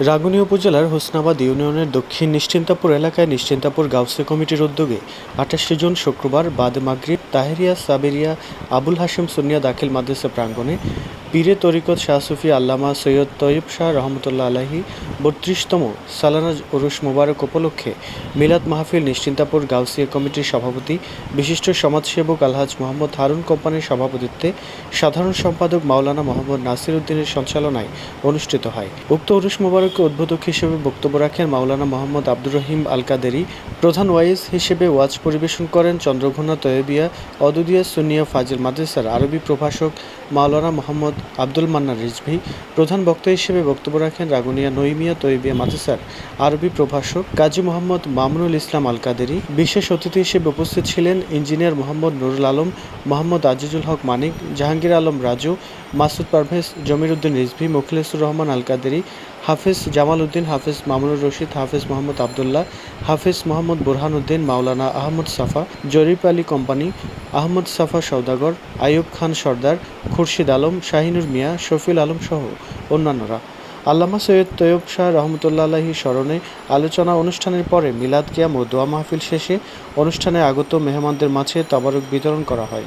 রাঙ্গুনিয়া উপজেলার হোসনাবাদ ইউনিয়নের দক্ষিণ নিশ্চিন্তাপুর এলাকায় নিশ্চিন্তাপুর গাউসে কমিটির উদ্যোগে ২৮ জুন শুক্রবার বাদ মাগরিব তাহেরিয়া সাবেরিয়া আবুল হাশেম সুন্নিয়া দাখিল মাদ্রাসা প্রাঙ্গণে পীরে তরিকত শাহ সুফি আল্লামা সৈয়দ তৈয়ব শাহ রহমতুল্লাহ আলাহি ৩২তম সালানা উরুস মোবারক উপলক্ষে মিলাদ মাহফিল নিশ্চিন্তাপুর গাউসিয়া কমিটির সভাপতি বিশিষ্ট সমাজসেবক আলহাজ মোহাম্মদ হারুন কোম্পানির সভাপতিত্বে সাধারণ সম্পাদক মাওলানা মোহাম্মদ নাসির উদ্দিনের সঞ্চালনায় অনুষ্ঠিত হয়। উক্ত উরুস মোবারকে উদ্বোধক হিসেবে বক্তব্য রাখেন মাওলানা মোহাম্মদ আব্দুর রহিম আল কাদেরী। প্রধান ওয়াইজ হিসেবে ওয়াজ পরিবেশন করেন চন্দ্রঘোনা তৈয়বিয়া অদুদিয়া সুন্নিয়া ফাজিল মাদ্রাসার আরবি প্রভাষক মাওলানা মোহাম্মদ আব্দুল মান্নান রিজভী। প্রধান বক্তা হিসেবে বক্তব্য রাখেন রাঙ্গুনিয়া নঈমিয়া তৈয়বিয়া মাদ্রাসার আরবি প্রভাষক কাজী মোহাম্মদ মামুনুল ইসলাম আল কাদেরী। বিশেষ অতিথি হিসেবে উপস্থিত ছিলেন ইঞ্জিনিয়ার মোহাম্মদ নুরুল আলম, মোহাম্মদ আজিজুল হক মানিক, জাহাঙ্গীর আলম রাজু, মাসুদ পারভেজ, জমির উদ্দিন রিজভী, মোখলেসুর রহমান আল কাদেরী, হাফেজ জামাল উদ্দিন, হাফেজ মামুনুর রশিদ, হাফেজ মোহাম্মদ আবদুল্লাহ, হাফেজ মোহাম্মদ বুরহান উদ্দিন, মাওলানা আহমদ সাফা, জরিফ আলী কোম্পানি, আহমদ সাফা সওদাগর, আইয়ুব খান সর্দার, খুরশিদ আলম, শাহিনুর মিয়া, শফিউল আলম সহ অন্যান্যরা। আল্লামা সৈয়দ তৈয়ব শাহ রহমতুল্লাহ আলাহি স্মরণে আলোচনা অনুষ্ঠানের পরে মিলাদ কিয়াম ও দোয়া মাহফিল শেষে অনুষ্ঠানে আগত মেহমানদের মাঝে তাবারুক বিতরণ করা হয়।